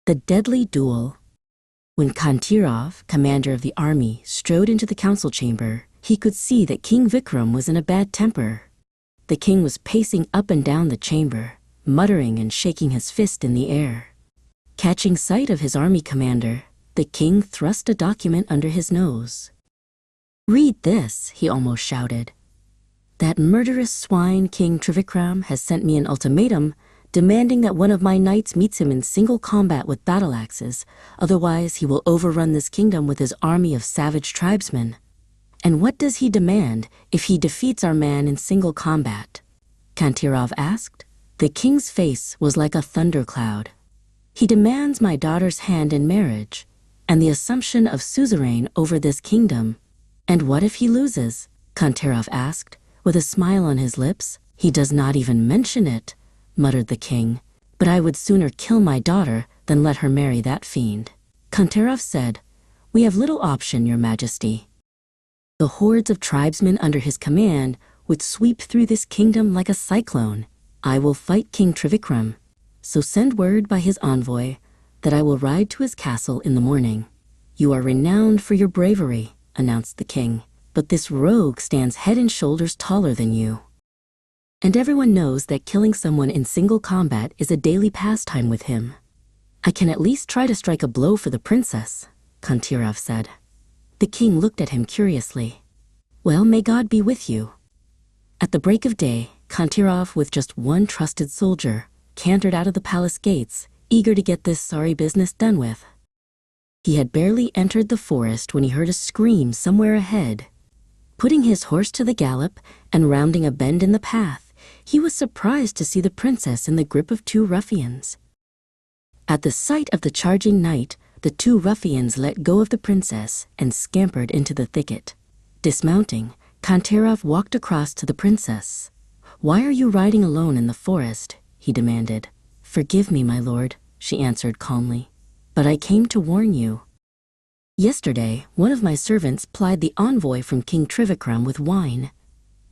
The Deadly Duel. When Kanteerav, commander of the army, strode into the council chamber, he could see that King Vikram was in a bad temper. The king was pacing up and down the chamber, muttering and shaking his fist in the air. Catching sight of his army commander, the king thrust a document under his nose. "Read this," he almost shouted. "That murderous swine King Trivikram has sent me an ultimatum demanding that one of my knights meets him in single combat with battle axes, otherwise he will overrun this kingdom with his army of savage tribesmen. And what does he demand if he defeats our man in single combat?" Kanteerav asked. The king's face was like a thundercloud. "He demands my daughter's hand in marriage, and the assumption of suzerain over this kingdom." "And what if he loses?" Kanteerav asked, with a smile on his lips. "He does not even mention it," muttered the king. "But I would sooner kill my daughter than let her marry that fiend." Kanteerav said, "We have little option, your majesty. The hordes of tribesmen under his command would sweep through this kingdom like a cyclone. I will fight King Trivikram, so send word by his envoy that I will ride to his castle in the morning." "You are renowned for your bravery," announced the king, "but this rogue stands head and shoulders taller than you. And everyone knows that killing someone in single combat is a daily pastime with him." "I can at least try to strike a blow for the princess," Kanteerav said. The king looked at him curiously. "Well, may God be with you." At the break of day, Kanteerav, with just one trusted soldier, cantered out of the palace gates, eager to get this sorry business done with. He had barely entered the forest when he heard a scream somewhere ahead. Putting his horse to the gallop and rounding a bend in the path, he was surprised to see the princess in the grip of two ruffians. At the sight of the charging knight, the two ruffians let go of the princess and scampered into the thicket. Dismounting, Kanteerav walked across to the princess. "Why are you riding alone in the forest?" he demanded. "Forgive me, my lord," she answered calmly, "but I came to warn you. Yesterday, one of my servants plied the envoy from King Trivikram with wine.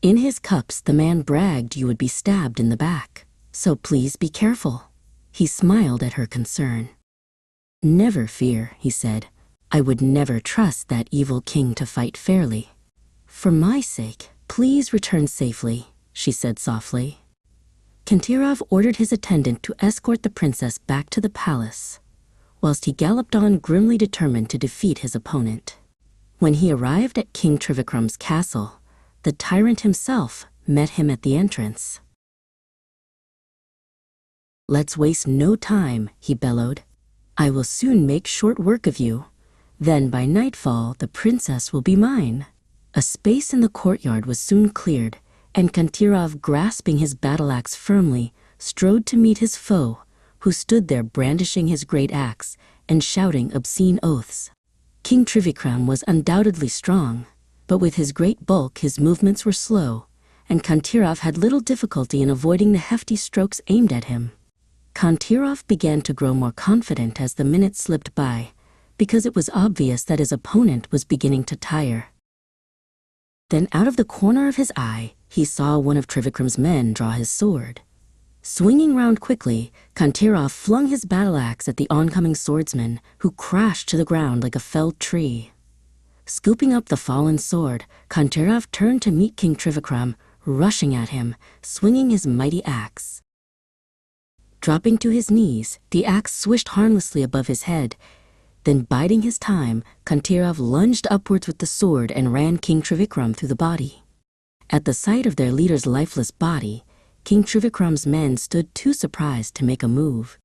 In his cups, the man bragged you would be stabbed in the back. So please be careful." He smiled at her concern. "Never fear," he said. "I would never trust that evil king to fight fairly." "For my sake, please return safely," she said softly. Kanteerav ordered his attendant to escort the princess back to the palace, whilst he galloped on grimly determined to defeat his opponent. When he arrived at King Trivikram's castle, the tyrant himself met him at the entrance. "Let's waste no time," he bellowed. "I will soon make short work of you. Then by nightfall the princess will be mine." A space in the courtyard was soon cleared, and Kanteerav, grasping his battle-axe firmly, strode to meet his foe, who stood there brandishing his great axe and shouting obscene oaths. King Trivikram was undoubtedly strong, but with his great bulk his movements were slow, and Kanteerav had little difficulty in avoiding the hefty strokes aimed at him. Kanteerav began to grow more confident as the minutes slipped by, because it was obvious that his opponent was beginning to tire. Then out of the corner of his eye, he saw one of Trivikram's men draw his sword. Swinging round quickly, Kanteerav flung his battle-axe at the oncoming swordsman, who crashed to the ground like a felled tree. Scooping up the fallen sword, Kanteerav turned to meet King Trivikram, rushing at him, swinging his mighty axe. Dropping to his knees, the axe swished harmlessly above his head. Then, biding his time, Kanteerav lunged upwards with the sword and ran King Trivikram through the body. At the sight of their leader's lifeless body, King Trivikram's men stood too surprised to make a move.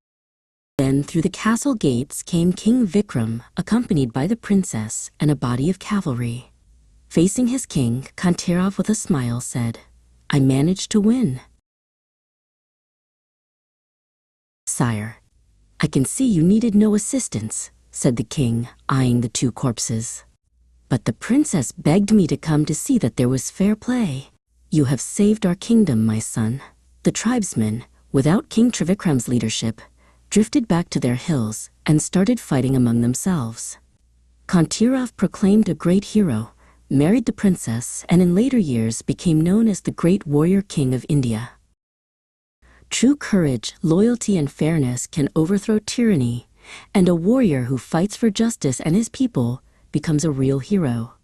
Then through the castle gates came King Vikram, accompanied by the princess and a body of cavalry. Facing his king, Kanteerav with a smile said, "I managed to win." "Sire, I can see you needed no assistance," said the king, eyeing the two corpses. "But the princess begged me to come to see that there was fair play. You have saved our kingdom, my son." The tribesmen, without King Trivikram's leadership, drifted back to their hills and started fighting among themselves. Kanteerav, proclaimed a great hero, married the princess and in later years became known as the great warrior king of India. True courage, loyalty, and fairness can overthrow tyranny and a warrior who fights for justice and his people becomes a real hero.